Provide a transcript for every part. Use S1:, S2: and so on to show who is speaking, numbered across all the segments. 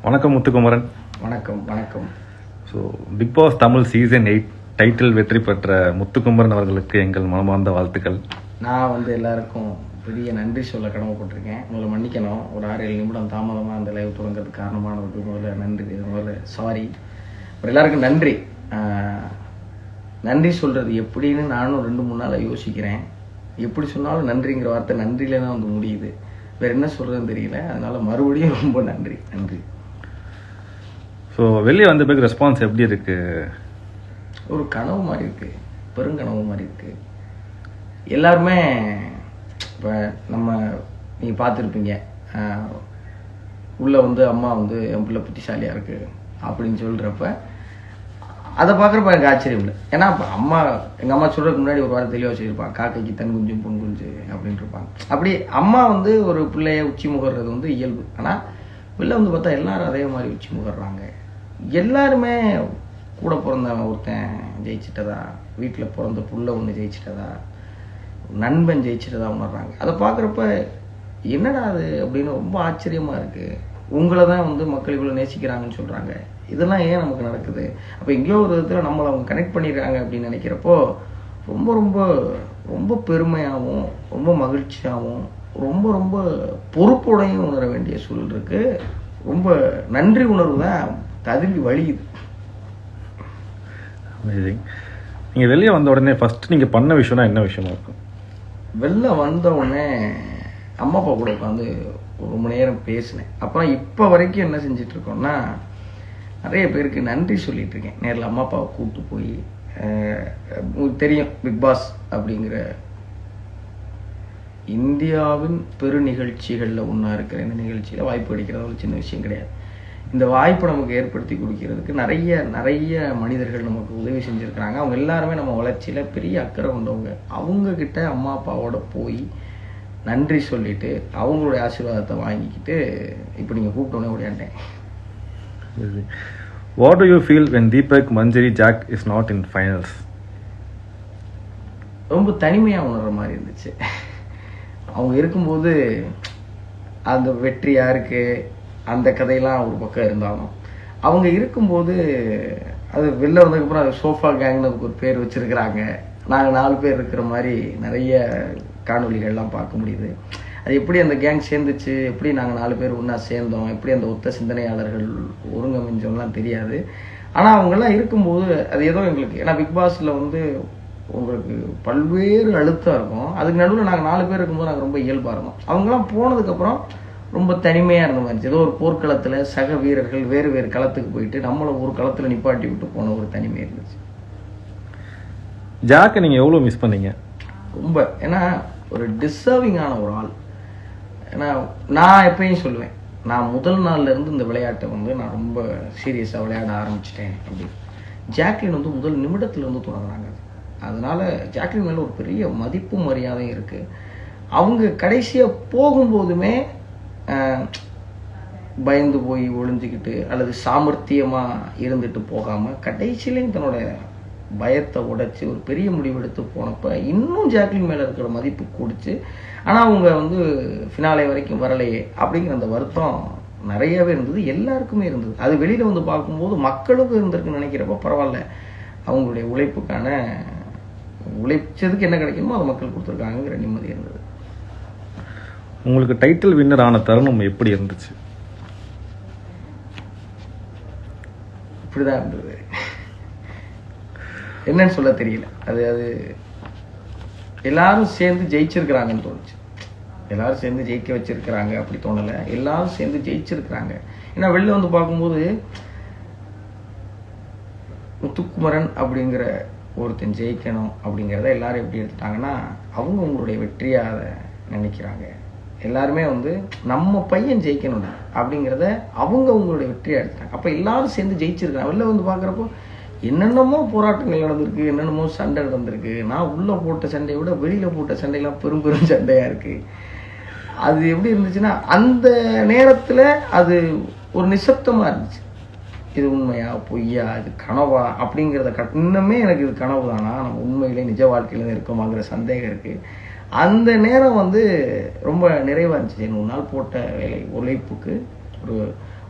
S1: வணக்கம் முத்துக்குமரன்.
S2: வணக்கம் வணக்கம்.
S1: So big boss Tamil season 8 title வெற்றி பெற்ற முத்துக்குமரன் அவர்களுக்கு எங்கள் மனமார்ந்த வாழ்த்துக்கள்.
S2: நான் எல்லாருக்கும் பெரிய நன்றி சொல்ல கடமைப்பட்டிருக்கேன். முதல்ல மன்னிக்கணும், ஒரு 6-7 நிமிடம் தாமதமாக அந்த லைவ் தொடங்கிறதுக்கு காரணமானதுக்கு முதல்ல நன்றி. முதல்ல சாரி. அப்புறம் எல்லாருக்கும் நன்றி. நன்றி சொல்கிறது எப்படின்னு நானும் 2-3 நாளாக யோசிக்கிறேன். எப்படி சொன்னாலும் நன்றிங்கிற வார்த்தை நன்றியில தான் முடியுது. வேறு என்ன சொல்கிறதுன்னு தெரியல. அதனால் மறுபடியும் ரொம்ப நன்றி நன்றி.
S1: ஸோ வெளியே வந்த பிறகு ரெஸ்பான்ஸ் எப்படி இருக்கு?
S2: ஒரு கனவு மாதிரி இருக்கு, பெருங்கனவு மாதிரி இருக்கு. எல்லாருமே இப்போ நீங்கள் பார்த்துருப்பீங்க, உள்ளே அம்மா என் பிள்ளை புத்திசாலியாக இருக்கு அப்படின்னு சொல்கிறப்ப அதை பார்க்குறப்ப எனக்கு ஆச்சரியம் இல்லை. ஏன்னா இப்போ எங்கள் அம்மா சொல்கிறதுக்கு முன்னாடி ஒரு வாரம் தெளிவாக சொல்லியிருப்பாங்க, காக்கைக்கு தன் குஞ்சும் பொன் குஞ்சு அப்படின்னு இருப்பாங்க. அப்படி அம்மா ஒரு பிள்ளைய உச்சி முகர்றது இயல்பு. ஆனால் வெளில பார்த்தா எல்லாரும் அதே மாதிரி உச்சி முகர்றாங்க. எல்லாருமே கூட பிறந்த ஒருத்தன் ஜெயிச்சிட்டதா, வீட்டில் பிறந்த புள்ள ஒன்று ஜெயிச்சிட்டதா, நண்பன் ஜெயிச்சிட்டதா உணர்றாங்க. அதை பார்க்குறப்ப என்னடா அது அப்படின்னு ரொம்ப ஆச்சரியமாக இருக்குது. உங்களை தான் மக்கள் இவ்வளோ நேசிக்கிறாங்கன்னு சொல்கிறாங்க. இதெல்லாம் ஏன் நமக்கு நடக்குது? அப்போ எங்கேயோ ஒரு விதத்தில் நம்மளை அவங்க கனெக்ட் பண்ணிடுறாங்க அப்படின்னு நினைக்கிறப்போ ரொம்ப ரொம்ப ரொம்ப பெருமையாகவும் ரொம்ப மகிழ்ச்சியாகவும் ரொம்ப ரொம்ப பொறுப்போடையும் உணர வேண்டிய சூழல் இருக்குது. ரொம்ப நன்றி உணர்வு தான் ததும்பி வலியுது.
S1: நீங்கள் வெளியே வந்த உடனே ஃபர்ஸ்ட் நீங்கள் பண்ண விஷயம்னா என்ன விஷயமா இருக்கும்?
S2: வெளில வந்த உடனே அம்மா அப்பா கூட உட்காந்து ஒரு மணி நேரம் பேசினேன். அப்புறம் இப்போ வரைக்கும் என்ன செஞ்சிட்ருக்கோன்னா, நிறைய பேருக்கு நன்றி சொல்லிட்டு இருக்கேன். நேரில் அம்மா அப்பாவை கூப்பிட்டு போய், உங்களுக்கு தெரியும் பிக் பாஸ் அப்படிங்கிற இந்தியாவின் பெரு நிகழ்ச்சிகளில் ஒன்றா இருக்கிற இந்த நிகழ்ச்சியில் வாய்ப்பு கிடைக்கிறது ஒரு சின்ன விஷயம் கிடையாது. இந்த வாய்ப்பை நமக்கு ஏற்படுத்தி கொடுக்கறதுக்கு நிறைய நிறைய மனிதர்கள் நமக்கு உதவி செஞ்சுருக்கிறாங்க. அவங்க எல்லாருமே நம்ம வளர்ச்சியில் பெரிய அக்கறை கொண்டவங்க. அவங்கக்கிட்ட அம்மா அப்பாவோட போய் நன்றி சொல்லிவிட்டு அவங்களுடைய ஆசீர்வாதத்தை வாங்கிக்கிட்டு இப்போ நீங்கள் கூப்பிட்டோன்னே ஓடியாண்டேன்.
S1: What do you feel when Deepak, Manjari, Jack is not in finals?
S2: ரொம்ப தனிமையாக உணர்கிற மாதிரி இருந்துச்சு. அவங்க இருக்கும்போது அந்த வெற்றி யாருக்கு, அந்த கதையெல்லாம் ஒரு பக்கம் இருந்தாலும் அவங்க இருக்கும்போது அது வெளில வந்ததுக்கப்புறம் அது சோஃபா கேங்னு அதுக்கு ஒரு பேர் வச்சுருக்கிறாங்க. நாங்கள் 4 பேர் இருக்கிற மாதிரி நிறைய காணொலிகள்லாம் பார்க்க முடியுது. அது எப்படி அந்த கேங் சேர்ந்துச்சு, எப்படி நாங்கள் 4 பேர் ஒன்றா சேர்ந்தோம், எப்படி அந்த ஒத்த சிந்தனையாளர்கள் ஒருங்கமைஞ்சோம்லாம் தெரியாது. ஆனால் அவங்கெல்லாம் இருக்கும்போது அது ஏதோ எங்களுக்கு, ஏன்னா பிக் பாஸில் உங்களுக்கு பல்வேறு அழுத்தம் இருக்கும். அதுக்கு நடுவில் நாங்கள் 4 பேர் இருக்கும்போது நாங்கள் ரொம்ப இயல்பாக இருந்தோம். அவங்கெல்லாம் போனதுக்கப்புறம் ரொம்ப தனிமையாக இருந்த மாதிரி, ஏதோ ஒரு போர்க்களத்தில் சக வீரர்கள் வேறு வேறு களத்துக்கு போயிட்டு நம்மளை ஒரு களத்தில் நிப்பாட்டி விட்டு போன ஒரு தனிமை இருந்துச்சு.
S1: ஜாக்கை நீங்கள் எவ்வளோ மிஸ் பண்ணீங்க?
S2: ரொம்ப. ஏன்னா ஒரு டிசர்விங்கான ஒரு ஆள். ஏன்னா நான் எப்பயும் சொல்லுவேன், நான் முதல் நாள்லேருந்து இந்த விளையாட்டை நான் ரொம்ப சீரியஸாக விளையாட ஆரம்பிச்சிட்டேன் அப்படின்னு. ஜாக்லின் முதல் நிமிடத்துலேருந்து தொடங்குறாங்க. அதனால் ஜாக்லின் மேலே ஒரு பெரிய மதிப்பும் மரியாதையும் இருக்குது. அவங்க கடைசியாக போகும்போதுமே பயந்து போய் ஒளிஞ்சிக்கிட்டு அல்லது சாமர்த்தியமாக இருந்துட்டு போகாமல் கடைசியிலையும் தன்னோட பயத்தை உடைச்சி ஒரு பெரிய முடிவெடுத்து போனப்போ இன்னும் ஜாக்லின் மேலே இருக்கிற மதிப்பு கூடிச்சு. ஆனால் அவங்க ஃபினாலே வரைக்கும் வரலையே அப்படிங்கிற அந்த வருத்தம் நிறையவே இருந்தது, எல்லாருக்குமே இருந்தது. அது வெளியில் பார்க்கும்போது மக்களுக்கும் இருந்திருக்குன்னு நினைக்கிறப்ப பரவாயில்ல, அவங்களுடைய உழைப்புக்கான உழைச்சதுக்கு என்ன கிடைக்குமோ அதை மக்கள் கொடுத்துருக்காங்கிற நிம்மதி இருந்தது.
S1: உங்களுக்கு டைட்டில் வின்னர் ஆன தருணம் எப்படி இருந்துச்சு?
S2: இப்படிதான் இருந்தது, என்னன்னு சொல்ல தெரியல. அது எல்லாரும் சேர்ந்து ஜெயிச்சிருக்கிறாங்கன்னு தோணுச்சு. எல்லாரும் சேர்ந்து ஜெயிக்க வச்சிருக்கிறாங்க அப்படி தோணலை, எல்லாரும் சேர்ந்து ஜெயிச்சிருக்கிறாங்க. ஏன்னா வெளில பார்க்கும்போது முத்துக்குமரன் அப்படிங்கிற ஒருத்தன் ஜெயிக்கணும் அப்படிங்கிறத எல்லாரும் எப்படி எடுத்துட்டாங்கன்னா, அவங்க உங்களுடைய வெற்றியாக அதை நினைக்கிறாங்க. எல்லாருமே நம்ம பையன் ஜெயிக்கணும் அப்படிங்கிறத அவங்க உங்களுடைய வெற்றியாக எடுத்துட்டாங்க. அப்போ எல்லாரும் சேர்ந்து ஜெயிச்சிருக்காங்க. வெளில பார்க்குறப்போ என்னென்னமோ போராட்டங்கள் நடந்திருக்கு, என்னென்னமோ சண்டை நடந்திருக்கு. நான் உள்ளே போட்ட சண்டையை விட வெளியில் போட்ட சண்டையெல்லாம் பெரும் பெரும் சண்டையாக இருக்குது. அது எப்படி இருந்துச்சுன்னா, அந்த நேரத்தில் அது ஒரு நிசப்தமாக இருந்துச்சு. இது உண்மையா பொய்யா, இது கனவா அப்படிங்கிறத இன்னுமே எனக்கு இது கனவு தானா, நம்ம உண்மையிலே நிஜ வாழ்க்கையில இருக்கோமாங்கிற சந்தேகம் இருக்குது. அந்த நேரம் ரொம்ப நிறைவாக இருந்துச்சு. 100 நாள் போட்ட வேலை உழைப்புக்கு ஒரு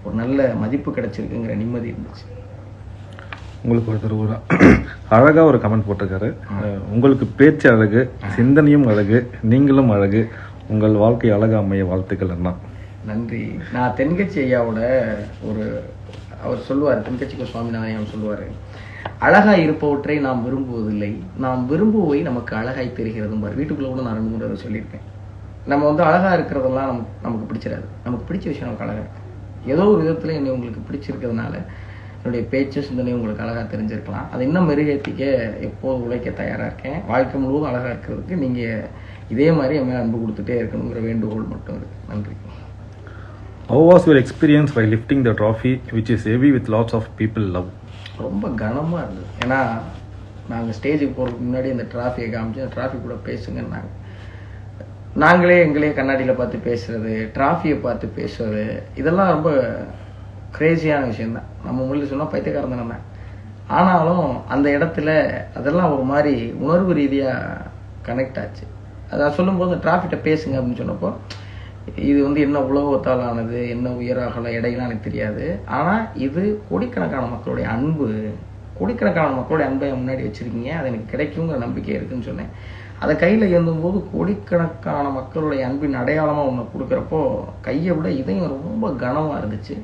S2: ஒரு நல்ல மதிப்பு கிடைச்சிருக்குங்கிற நிம்மதி இருந்துச்சு.
S1: உங்களுக்கு ஒருத்தர் ஒரு அழகாக ஒரு கமெண்ட் போட்டிருக்காரு. உங்களுக்கு பேச்சு அழகு, சிந்தனையும் அழகு, நீங்களும் அழகு, உங்கள் வாழ்க்கை அழகாக அமைய வாழ்த்துக்கள் என்ன.
S2: நன்றி. நான் தென்கட்சி ஐயாவோட அவர் சொல்லுவார், தென்கட்சிக்கு சுவாமிநாதன் சொல்லுவார், அழகாய் இருப்பவற்றை நாம் விரும்புவதில்லை, நாம் விரும்புவை நமக்கு அழகாய் தெரிகிறதும் பாரு. வீட்டுக்குள்ளே கூட நான் 2 3 தடவை சொல்லியிருக்கேன். நம்ம அழகாக இருக்கிறதெல்லாம் நமக்கு பிடிச்சிடாது. நமக்கு பிடிச்ச விஷயம் நமக்கு அழகாக இருக்கு. ஏதோ ஒரு விதத்தில் என்னை உங்களுக்கு பிடிச்சிருக்கிறதுனால என்னுடைய பேச்சு சிந்தனையும் உங்களுக்கு அழகாக தெரிஞ்சிருக்கலாம். அதை இன்னும் மெருகேற்றிக்க எப்போது உழைக்க தயாராக இருக்கேன். வாழ்க்கை முழுவதும் அழகாக இருக்கிறதுக்கு நீங்கள் இதே மாதிரி என் மேலே அன்பு கொடுத்துட்டே இருக்கணுங்கிற வேண்டுகோள் மட்டும் இருக்குது. நன்றி.
S1: How was your experience by lifting the trophy which is heavy with lots of people love?
S2: ரொம்ப கனமாக இருந்தது. ஏன்னா நாங்கள் ஸ்டேஜுக்கு போகிறதுக்கு முன்னாடி அந்த டிராஃபியை காமிச்சு அந்த டிராஃபி கூட பேசுங்கன்னாங்க. நாங்களே எங்களே கண்ணாடியில் பார்த்து பேசுறது, டிராஃபியை பார்த்து பேசுறது, இதெல்லாம் ரொம்ப கிரேசியான விஷயந்தான். நம்ம மொழியில் சொன்னால் பைத்தியக்காரன் தானே. ஆனாலும் அந்த இடத்துல அதெல்லாம் ஒரு மாதிரி உணர்வு ரீதியாக கனெக்ட் ஆச்சு. அதை சொல்லும்போது அந்த டிராஃபிக்கிட்ட பேசுங்க அப்படின்னு சொன்னப்போ, இது என்ன உலகத்தால் ஆனது, என்ன உயராகல இடையெல்லாம் எனக்கு தெரியாது. ஆனால் இது கோடிக்கணக்கான மக்களுடைய அன்பு, கோடிக்கணக்கான மக்களுடைய அன்பை முன்னாடி வச்சுருக்கீங்க, அது எனக்கு கிடைக்குங்கிற நம்பிக்கை இருக்குதுன்னு சொன்னேன். அதை கையில் ஏந்தும்போது கோடிக்கணக்கான மக்களுடைய அன்பின் அடையாளமாக ஒன்று கொடுக்குறப்போ கையை விட இதையும் ரொம்ப கனமாக இருந்துச்சு.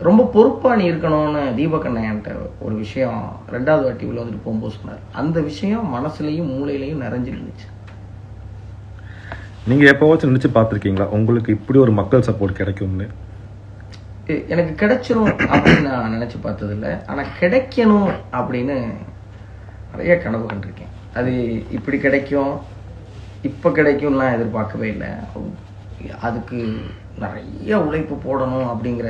S2: ரொம்ப பொறுப்பாக நீ இருக்கணும்னு தீபக் அண்ணன்ட்ட ஒரு விஷயம் 2வது வாட்டி உள்ள வந்துட்டு போகும்போது சொன்னார். அந்த விஷயம் மனசுலையும் மூளையிலையும் நிறைஞ்சிருந்துச்சு.
S1: நீங்கள் எப்போவாச்சும் நினச்சி பார்த்துருக்கீங்களா உங்களுக்கு இப்படி ஒரு மக்கள் சப்போர்ட் கிடைக்கும்னு?
S2: எனக்கு கிடைச்சிரும் அப்படின்னு நான் நினச்சி பார்த்ததில்ல. ஆனால் கிடைக்கணும் அப்படின்னு நிறைய கனவு கண்டிருக்கேன். அது இப்படி கிடைக்கும், இப்போ கிடைக்கும்லாம் எதிர்பார்க்கவே இல்லை. அதுக்கு நிறைய உழைப்பு போடணும் அப்படிங்கிற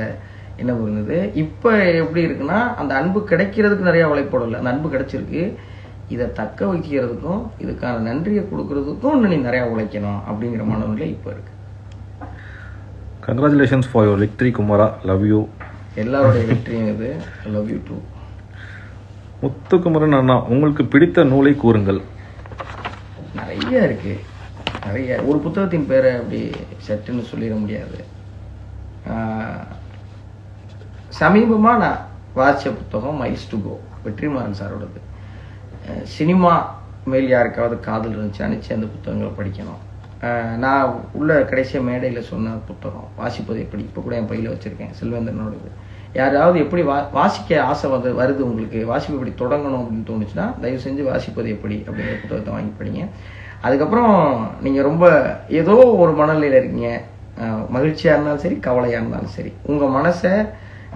S2: எண்ணம் இருந்தது. இப்போ எப்படி இருக்குன்னா, அந்த அன்பு கிடைக்கிறதுக்கு நிறையா உழைப்பு போடலை, அந்த அன்பு கிடைச்சிருக்கு. இதை தக்க வைக்கிறதுக்கும் இதுக்கான நன்றியை கொடுக்கறதுக்கும் இன்னும் நீ நிறையா உழைக்கணும் அப்படிங்கிற மனநிலை இப்போ இருக்கு.
S1: கங்க்ராச்சுலேஷன்ஸ் ஃபார் யுவர் விக்டரி குமாரா. Love you.
S2: எல்லாருடைய வெற்றியும் இது. Love you too.
S1: முத்துக்குமரன் அண்ணா, உங்களுக்கு பிடித்த நூலை கூறுங்கள்.
S2: நிறைய இருக்கு, நிறைய. ஒரு புத்தகத்தின் பேரை அப்படி சட்டுன்னு சொல்லிட முடியாது. சமீபமாக நான் வாசித்த புத்தகம் மைல்ஸ் டு கோ, வெற்றிமாறன் சாரோடது. சினிமா மேல் யாருக்காவது காதல் இருந்துச்சு நினச்சி அந்த புத்தகங்களை படிக்கணும். நான் உள்ள கடைசியாக மேடையில் சொன்ன புத்தகம் வாசிப்பது எப்படி, இப்போ கூட என் பையில் வச்சுருக்கேன், செல்வேந்திரனோடது. யாராவது எப்படி வாசிக்க ஆசை வருது உங்களுக்கு, வாசிப்பு எப்படி தொடங்கணும் அப்படின்னு தோணுச்சுன்னா தயவு செஞ்சு வாசிப்பது எப்படி அப்படிங்கிற புத்தகத்தை வாங்கி படிங்க. அதுக்கப்புறம் நீங்கள் ரொம்ப ஏதோ ஒரு மனநிலையில் இருக்கீங்க, மகிழ்ச்சியாக இருந்தாலும் சரி கவலையாக இருந்தாலும் சரி, உங்கள் மனசை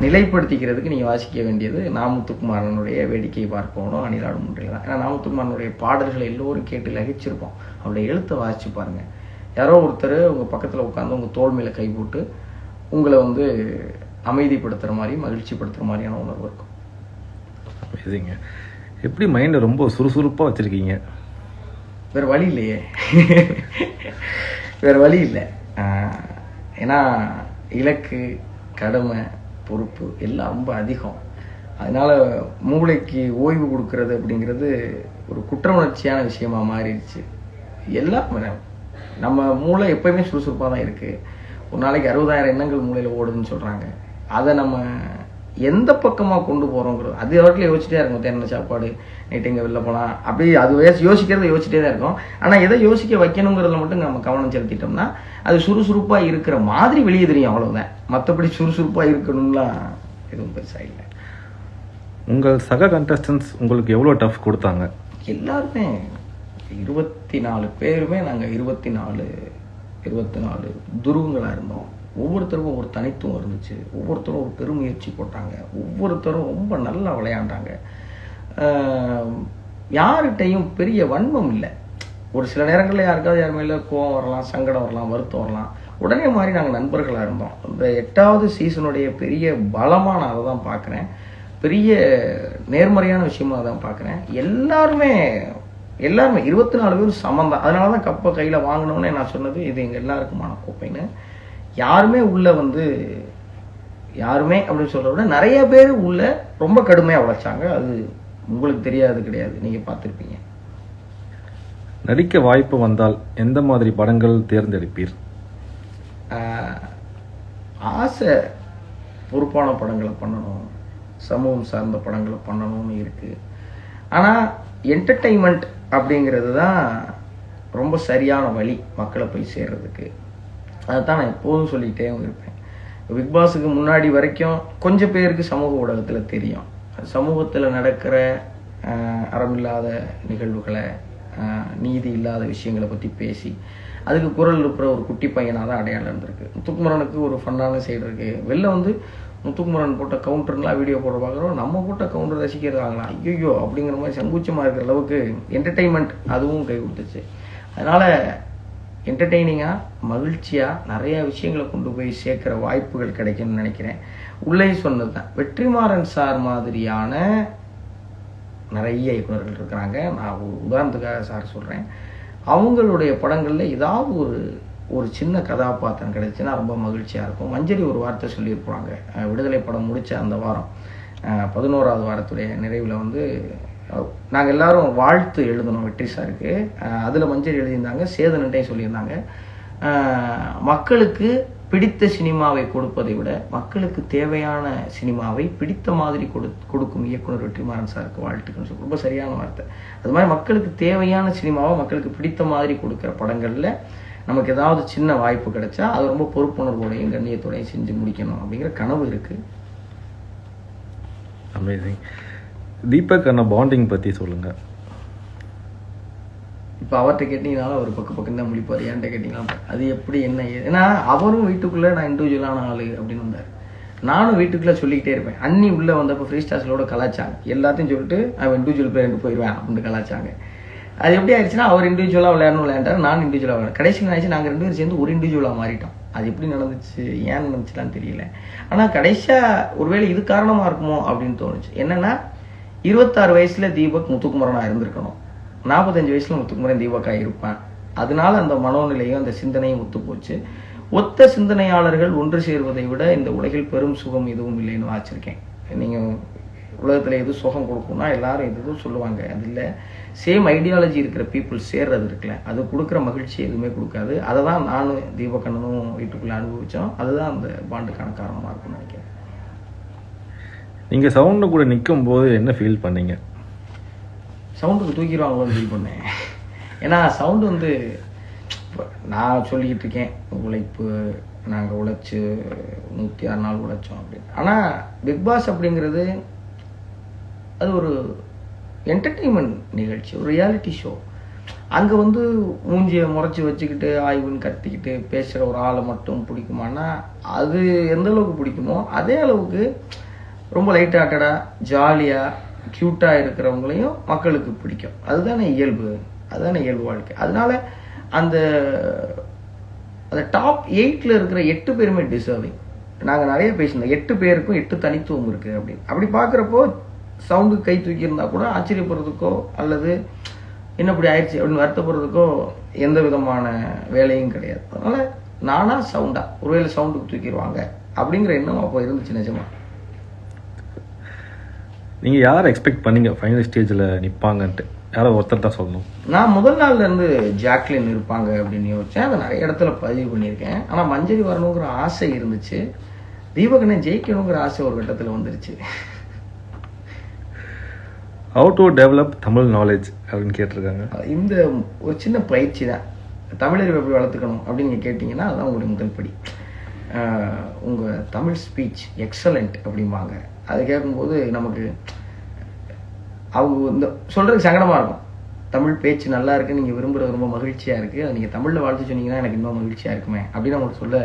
S2: நிலைப்படுத்திக்கிறதுக்கு நீங்கள் வாசிக்க வேண்டியது நாமுத்துக்குமாரனுடைய வேடிக்கை பார்க்கணும் அணிலாடும் முன்றையில் தான். ஏன்னா நாமுத்துக்குமாரனுடைய பாடல்களை எல்லோரும் கேட்டு லகிச்சிருப்போம். அவருடைய எழுத்தை வாசித்து பாருங்கள். யாரோ ஒருத்தர் உங்கள் பக்கத்தில் உட்காந்து உங்கள் தோள் மேலே கை போட்டு உங்களை அமைதிப்படுத்துகிற மாதிரி மகிழ்ச்சிப்படுத்துகிற மாதிரியான உணர்வு இருக்கும்.
S1: பேசுங்க. எப்படி மைண்டை ரொம்ப சுறுசுறுப்பாக வச்சுருக்கீங்க?
S2: வேறு வழி இல்லையே, வேறு வழி இல்லை. ஏன்னா இலக்கு, கடமை, பொறுப்பு எல்லாம் ரொம்ப அதிகம். அதனால் மூளைக்கு ஓய்வு கொடுக்கறது அப்படிங்கிறது ஒரு குற்ற உணர்ச்சியான விஷயமா மாறிடுச்சு. எல்லாம் நம்ம மூளை எப்போயுமே சுறுசுறுப்பாக தான் இருக்குது. ஒரு நாளைக்கு 60,000 எண்ணங்கள் மூளையில் ஓடுதுன்னு சொல்கிறாங்க. அதை நம்ம எந்த பக்கமாக கொண்டு போகிறோங்கிறது அது அவர்களை யோசிச்சிட்டே இருக்கும். என்ன சாப்பாடு, நைட்டு எங்கே வெளில போகலாம், அப்படி அது யோசிக்கிறத யோசிச்சிட்டே தான் இருக்கும். ஆனால் எதை யோசிக்க வைக்கணுங்கிறதுல மட்டும் நம்ம கவனம் செலுத்திட்டோம்னா அது சுறுசுறுப்பாக இருக்கிற மாதிரி வெளியே தெரியும், அவ்வளோதான். மற்றபடி சுறுசுறுப்பாக இருக்கணும்லாம் எதுவும் பெருசாக இல்லை.
S1: உங்கள் சக கண்டஸ்டன்ஸ் உங்களுக்கு எவ்வளோ டஃப் கொடுத்தாங்க?
S2: எல்லாருமே 24 பேருமே நாங்கள் 24 துருவங்களாக இருந்தோம். ஒவ்வொருத்தருக்கும் ஒரு தனித்துவம் இருந்துச்சு. ஒவ்வொருத்தரும் ஒரு பெருமுயற்சி போட்டாங்க. ஒவ்வொருத்தரும் ரொம்ப நல்லா விளையாண்டாங்க. யார்கிட்டையும் பெரிய வன்மம் இல்லை. ஒரு சில நேரங்களில் யாருக்காவது யார் மேலே கோவம் வரலாம், சங்கடம் வரலாம், வருத்தம் வரலாம். உடனே மாதிரி நாங்கள் நண்பர்களாக இருந்தோம். இந்த 8வது சீசனுடைய பெரிய பலமாக நான் அதை தான் பார்க்குறேன். பெரிய நேர்மறையான விஷயமா தான் பார்க்குறேன். எல்லாருமே 24 பேரும் சமம் தான். அதனால தான் கப்பை கையில் வாங்கினோன்னே நான் சொன்னது இது எங்கள் எல்லாருக்குமான கோப்பைன்னு. யாருமே உள்ள யாருமே அப்படின்னு சொல்கிறத விட நிறைய பேர் உள்ள ரொம்ப கடுமையாக உழைச்சாங்க. அது உங்களுக்கு தெரியாது கிடையாது, நீங்கள் பார்த்துருப்பீங்க.
S1: நடிக்க வாய்ப்பு வந்தால் எந்த மாதிரி படங்கள் தேர்ந்தெடுப்பீர்?
S2: ஆசை பொறுப்பான படங்களை பண்ணணும், சமூகம் சார்ந்த படங்களை பண்ணணும்னு இருக்குது. ஆனால் என்டர்டெயின்மெண்ட் அப்படிங்கிறது தான் ரொம்ப சரியான வழி மக்களை போய் சேர்றதுக்கு. அதுதான் நான் எப்போதும் சொல்லிக்கிட்டே இருப்பேன். பிக் பாஸுக்கு முன்னாடி வரைக்கும் கொஞ்சம் பேருக்கு சமூக ஊடகத்தில் தெரியும். சமூகத்தில் நடக்கிற அறமில்லாத நிகழ்வுகளை, நீதி இல்லாத விஷயங்களை பற்றி பேசி அதுக்கு குரல் இருக்கிற ஒரு குட்டி பையனாக தான் அடையாளம் இருந்திருக்கு. முத்துக்குமரனுக்கு ஒரு ஃபன்னான சைடு இருக்குது. வெளில வந்து முத்துக்குமரன் போட்ட கவுண்டர்லாம் வீடியோ போட பார்க்குறோம், நம்ம போட்ட கவுண்டர் ரசிக்கிறதாங்களா ஐயோ அப்படிங்கிற மாதிரி சங்கூச்சமாக இருக்கிற அளவுக்கு என்டர்டெயின்மெண்ட் அதுவும் கை கொடுத்துச்சு. அதனால் என்டர்டெய்னிங்காக மகிழ்ச்சியாக நிறையா விஷயங்களை கொண்டு போய் சேர்க்குற வாய்ப்புகள் கிடைக்கும்னு நினைக்கிறேன். உள்ளே சொன்னது தான், வெற்றிமாறன் சார் மாதிரியான நிறைய இயக்குநர்கள் இருக்கிறாங்க. நான் ஒரு உதாரணத்துக்காக சார் சொல்கிறேன். அவங்களுடைய படங்களில் ஏதாவது ஒரு சின்ன கதாபாத்திரம் கிடைச்சுன்னா ரொம்ப மகிழ்ச்சியாக இருக்கும். மஞ்சரி ஒரு வார்த்தை சொல்லியிருப்பாங்க, விடுதலை படம் முடித்த அந்த வாரம் 11வது வாரத்துடைய நிறைவில் வந்து நாங்கள் எல்லாரும் வாழ்த்து எழுதணும் வெற்றி சாருக்கு. அதில் மஞ்சரி எழுதியிருந்தாங்க, சேதன்ட்டையும் சொல்லியிருந்தாங்க, மக்களுக்கு பிடித்த சினிமாவை கொடுப்பதை விட மக்களுக்கு தேவையான சினிமாவை பிடித்த மாதிரி கொடுக்கும் இயக்குனர் வெற்றிமாறன் சாருக்கு வாழ்த்துக்கள்னு சொல்லி ரொம்ப சரியான வார்த்தை. அது மாதிரி மக்களுக்கு தேவையான சினிமாவை மக்களுக்கு பிடித்த மாதிரி கொடுக்குற படங்களில் நமக்கு ஏதாவது சின்ன வாய்ப்பு கிடைச்சா அது ரொம்ப பொறுப்புணர்வோடையும் கண்ணியத்தோடையும் செஞ்சு முடிக்கணும் அப்படிங்கிற கனவு இருக்குது.
S1: அமேசிங். தீபக் அண்ணா பாண்டிங் பற்றி சொல்லுங்கள்.
S2: இப்போ அவர்கிட்ட கேட்டிங்கனாலும் அவர் பக்கம் தான் முடிப்பார். என்கிட்ட கேட்டிங்கன்னா அது எப்படி என்ன ஏன்னா அவரும் வீட்டுக்குள்ளே நான் இண்டிவிஜுவலான ஆள் அப்படின்னு வந்தார். நானும் வீட்டுக்குள்ளே சொல்லிக்கிட்டே இருப்பேன். அண்ணி உள்ளே வந்தப்போ ஃப்ரீ ஸ்டார்ஸோட கலாச்சாங்க, எல்லாத்தையும் சொல்லிட்டு அவன் இண்டிவிஜுவல் பிளேயருக்கு போயிடுவேன் அப்படின்னு கலாச்சாங்க. அது எப்படி ஆயிடுச்சுன்னா அவர் இண்டிவிஜுவலாக விளையாண்டார், நான் இண்டிவிஜுவலாக விளையாடு. கடைசி ஆயிடுச்சு நாங்கள் 2 பேரும் சேர்ந்து ஒரு இண்டிவிஜுவலாக மாறிட்டோம். அது எப்படி நடந்துச்சு, ஏன் நடந்துச்சுலாம் தெரியல. ஆனால் கடைசியாக ஒருவேளை இது காரணமாக இருக்குமோ அப்படின்னு தோணுச்சு. என்னென்னா 26 வயசுல தீபக் முத்துக்குமரனாக இருந்திருக்கணும், 45 வயசுல முத்துக்குமரன் தீபக்காக இருப்பேன். அதனால அந்த மனோநிலையும் அந்த சிந்தனையும் ஒத்து போச்சு. ஒத்த சிந்தனையாளர்கள் ஒன்று சேர்வதை விட இந்த உலகில் பெரும் சுகம் எதுவும் இல்லைன்னு வாச்சிருக்கேன். நீங்கள் உலகத்தில் எது சுகம் கொடுக்கும்னா எல்லாரும் எதுவும் சொல்லுவாங்க, அது இல்லை. சேம் ஐடியாலஜி இருக்கிற பீப்புள் சேர்றது இருக்குல்ல, அது கொடுக்குற மகிழ்ச்சி எதுவுமே கொடுக்காது. அதை தான் நானும் தீபக்கண்ணனும் வீட்டுக்குள்ளே அனுபவித்தோம். அதுதான் அந்த பாண்டுக்கான காரணமாக இருக்கும்னு நினைக்கிறேன்.
S1: நீங்கள் சவுண்டு கூட நிற்கும் போது என்ன ஃபீல் பண்ணீங்க?
S2: சவுண்டுக்கு தூக்கிடுவாங்களோன்னு ஃபீல் பண்ணேன். ஏன்னா சவுண்டு வந்து நான் சொல்லிக்கிட்டு இருக்கேன், உழைப்பு நாங்கள் உழைச்சி 106 நாள் உழைச்சோம் அப்படின்னு. ஆனால் பிக் பாஸ் அப்படிங்கிறது அது ஒரு என்டர்டெயின்மெண்ட் நிகழ்ச்சி, ஒரு ரியாலிட்டி ஷோ. அங்கே வந்து மூஞ்சியை முறைச்சி வச்சுக்கிட்டு ஆய்வுன்னு கத்திக்கிட்டு பேசுகிற ஒரு ஆளை மட்டும் பிடிக்குமானா அது எந்த அளவுக்கு பிடிக்குமோ அதே அளவுக்கு ரொம்ப லைட் ஹார்ட்டடாக ஜாலியாக க்யூட்டாக இருக்கிறவங்களையும் மக்களுக்கு பிடிக்கும். அதுதானே இயல்பு, அதுதானே இயல்பு வாழ்க்கை. அதனால அந்த டாப் 8ல் இருக்கிற 8 பேருமே டிசர்விங். நாங்கள் நிறைய பேசினோம், 8 பேருக்கும் 8 தனித்துவம் இருக்குது அப்படின்னு. அப்படி பார்க்குறப்போ சவுண்டு கை தூக்கியிருந்தா கூட ஆச்சரியப்படுறதுக்கோ அல்லது என்ன இப்படி ஆயிடுச்சு அப்படின்னு வருத்தப்படுறதுக்கோ எந்த விதமான வேலையும் கிடையாது. அதனால் நானாக சவுண்டாக ஒருவேளை சவுண்டுக்கு தூக்கிடுவாங்க அப்படிங்கிற எண்ணம் அப்போ இருந்துச்சு நிஜமா.
S1: நீங்கள் யாரை எக்ஸ்பெக்ட் பண்ணீங்க ஃபைனல் ஸ்டேஜில் நிற்பாங்கன்ட்டு? யாரோ ஒருத்தர் தான் சொல்லணும்.
S2: நான் முதல் நாள்லேருந்து ஜாக்லின் இருப்பாங்க அப்படின்னு யோசித்தேன். அதை நிறைய இடத்துல பதிவு பண்ணியிருக்கேன். ஆனால் மஞ்சரி வரணுங்கிற ஆசை இருந்துச்சு. தீபகனை ஜெயிக்கணுங்கிற ஆசை ஒரு கட்டத்தில் வந்துருச்சு.
S1: How to develop Tamil knowledge அப்படின்னு கேட்டிருக்காங்க.
S2: இந்த ஒரு சின்ன பயிற்சி தான். தமிழறிவை எப்படி வளர்த்துக்கணும் அப்படின்னு நீங்கள் கேட்டிங்கன்னா அதுதான் உங்களுடைய முதல் படி. உங்கள் தமிழ் ஸ்பீச் எக்ஸலண்ட் அப்படிம்பாங்க. அது கேட்கும்போது நமக்கு அவங்க இந்த சொல்கிறதுக்கு சங்கடமாக இருக்கும். தமிழ் பேச்சு நல்லா இருக்குது, நீங்கள் விரும்புகிறது ரொம்ப மகிழ்ச்சியாக இருக்குது, அது நீங்கள் தமிழில் வாழ்த்து சொன்னீங்கன்னா எனக்கு இன்னும் மகிழ்ச்சியாக இருக்குமே அப்படின்னு அவங்களுக்கு சொல்ல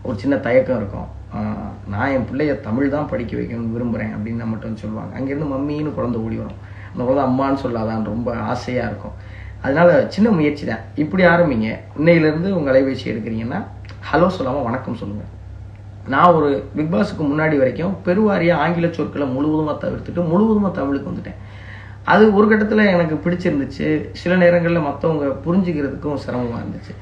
S2: ஒரு சின்ன தயக்கம் இருக்கும். நான் என் பிள்ளைய தமிழ் தான் படிக்க வைக்கணும்னு விரும்புகிறேன் அப்படின்னு நான் மட்டும் சொல்லுவாங்க. அங்கேருந்து மம்மின்னு குழந்தை ஓடி வரும், அந்த குழந்தை அம்மான்னு சொல்லாதான் ரொம்ப ஆசையாக இருக்கும். அதனால சின்ன முயற்சி தான். இப்படி ஆரம்பிங்க. இன்னையிலேருந்து உங்கள் அலைபேசி எடுக்கிறீங்கன்னா ஹலோ சொல்லாமல் வணக்கம் சொல்லுங்கள். நான் ஒரு பிக் பாஸுக்கு முன்னாடி வரைக்கும் பெருவாரியாக ஆங்கில சொற்களை முழுவதுமாக தவிர்த்துட்டு முழுவதுமாக தமிழுக்கு வந்துட்டேன். அது ஒரு கட்டத்தில் எனக்கு பிடிச்சிருந்துச்சு. சில நேரங்களில் மற்றவங்க புரிஞ்சுக்கிறதுக்கும் சிரமமாக இருந்துச்சு.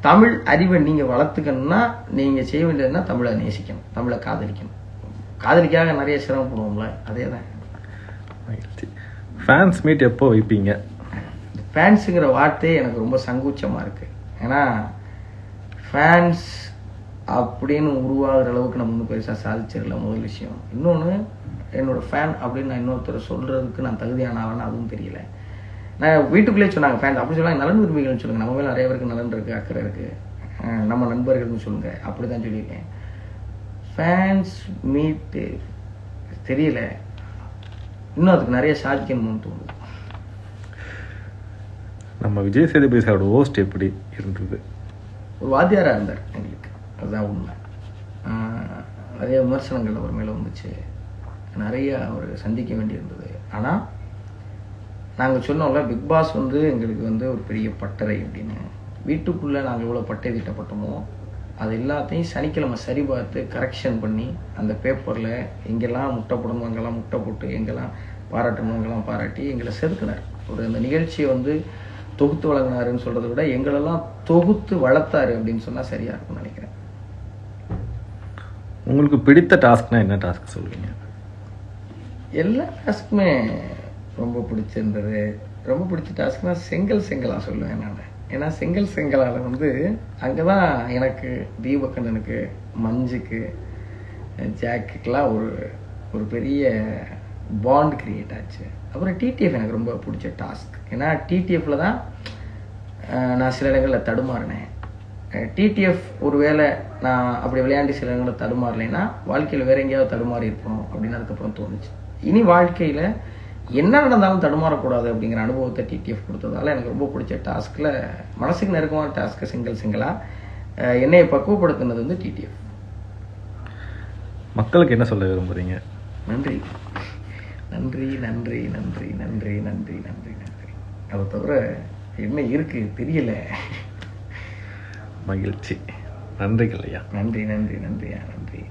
S2: தமிழ் அறிவை நீங்கள் வளர்த்துக்கணும்னா நீங்கள் செய்ய வேண்டியதுன்னா தமிழை நேசிக்கணும், தமிழை காதலிக்கணும். காதலிக்காக நிறைய சிரமப்படுவோம்ல, அதே தான்.
S1: ஃபேன்ஸ் மீட் எப்போ வைப்பீங்க?
S2: ஃபேன்ஸுங்கிற வார்த்தையே எனக்கு ரொம்ப சங்கூச்சமாக இருக்குது. ஏன்னா ஃபேன்ஸ் அப்படின்னு உருவாகிற அளவுக்கு நம்ம ஒன்றும் பெருசாக சாதிச்சிடல முதல் விஷயம். இன்னொன்று, என்னோட ஃபேன் அப்படின்னு நான் இன்னொருத்தரை சொல்கிறதுக்கு நான் தகுதியானவன்னு அதுவும் தெரியல. நான் வீட்டுக்குள்ளேயே சொன்னாங்க ஃபேன் அப்படி சொன்னாங்க, நலன் விரும்பிகள்னு சொல்லுங்கள், நம்ம மேலே நிறைய பேருக்கு நலன் இருக்குது, அக்கறை இருக்குது, நம்ம நண்பர்கள்னு சொல்லுங்கள், அப்படி தான் சொல்லியிருக்கேன். ஃபேன்ஸ் மீட்டு தெரியல, இன்னும் அதுக்கு நிறைய சாதிக்கணும்னு தோணுது.
S1: நம்ம விஜய் சேதுபதி சாரோட ஹோஸ்ட் எப்படி இருந்தது?
S2: ஒரு வாத்தியாராக இருந்தார் எங்களுக்கு, அதுதான் உண்மை. நிறைய விமர்சனங்கள் அவர் மேலே வந்துச்சு, நிறைய அவர் சந்திக்க வேண்டியிருந்தது. ஆனால் நாங்கள் சொன்னோம்ல, பிக் பாஸ் வந்து எங்களுக்கு வந்து ஒரு பெரிய பட்டறை அப்படின்னு. வீட்டுக்குள்ளே நாங்கள் எவ்வளோ பட்டை தீட்டப்பட்டோமோ அது எல்லாத்தையும் சனிக்கிழமை சரி பார்த்து கரெக்ஷன் பண்ணி அந்த பேப்பரில் எங்கெல்லாம் முட்டை போடணும் அங்கெல்லாம் முட்டை போட்டு, எங்கெல்லாம் பாராட்டணும் அங்கெல்லாம் பாராட்டி எங்களை செதுக்கினார். ஒரு அந்த நிகழ்ச்சியை வந்து தொகுத்து வழங்கினாருன்னு சொல்கிறத விட எங்களெல்லாம் தொகுத்து வளர்த்தாரு அப்படின்னு சொன்னால் சரியாக இருக்கும்னு நினைக்கிறேன்.
S1: உங்களுக்கு பிடித்த டாஸ்க்னா என்ன டாஸ்க் சொல்லுவீங்க?
S2: எல்லா டாஸ்க்குமே ரொம்ப பிடிச்சிருந்தது. ரொம்ப பிடிச்ச டாஸ்க்னா செங்கலாக சொல்லுவேன் நான். ஏன்னா செங்கலால் வந்து அங்கே தான் எனக்கு, தீபக்கண்ணனுக்கு, மஞ்சுக்கு, ஜாக்குக்கெலாம் ஒரு பெரிய பாண்ட் கிரியேட் ஆச்சு. அப்புறம் டிடிஎஃப் எனக்கு ரொம்ப பிடிச்ச டாஸ்க். ஏன்னா டிடிஎஃப்பில் தான் நான் சில இடங்களில் தடுமாறினேன். டிடிஎஃப் ஒரு வேளை நான் அப்படி விளையாண்டு சில இடங்களில் தடுமாறலைன்னா வாழ்க்கையில் வேறு எங்கேயாவது தடுமாறி இருப்போம் அப்படின்னு அதுக்கப்புறம் தோணுச்சு. இனி வாழ்க்கையில் என்ன நடந்தாலும் தடுமாறக்கூடாது அப்படிங்கிற அனுபவத்தை டிடிஎஃப் கொடுத்ததால எனக்கு ரொம்ப பிடிச்ச டாஸ்கில் மனசுக்கு நெருக்கமான டாஸ்க்கு செங்கலாக என்னையை பக்குவப்படுத்தினது வந்து டிடிஎஃப்.
S1: மக்களுக்கு என்ன சொல்ல விரும்புகிறீங்க?
S2: நன்றி நன்றி நன்றி நன்றி நன்றி நன்றி நன்றி நன்றி. அதை தவிர என்ன இருக்கு தெரியல.
S1: மகிழ்ச்சி. நன்றிகள் ஐயா.
S2: நன்றி நன்றி நன்றியா நன்றி.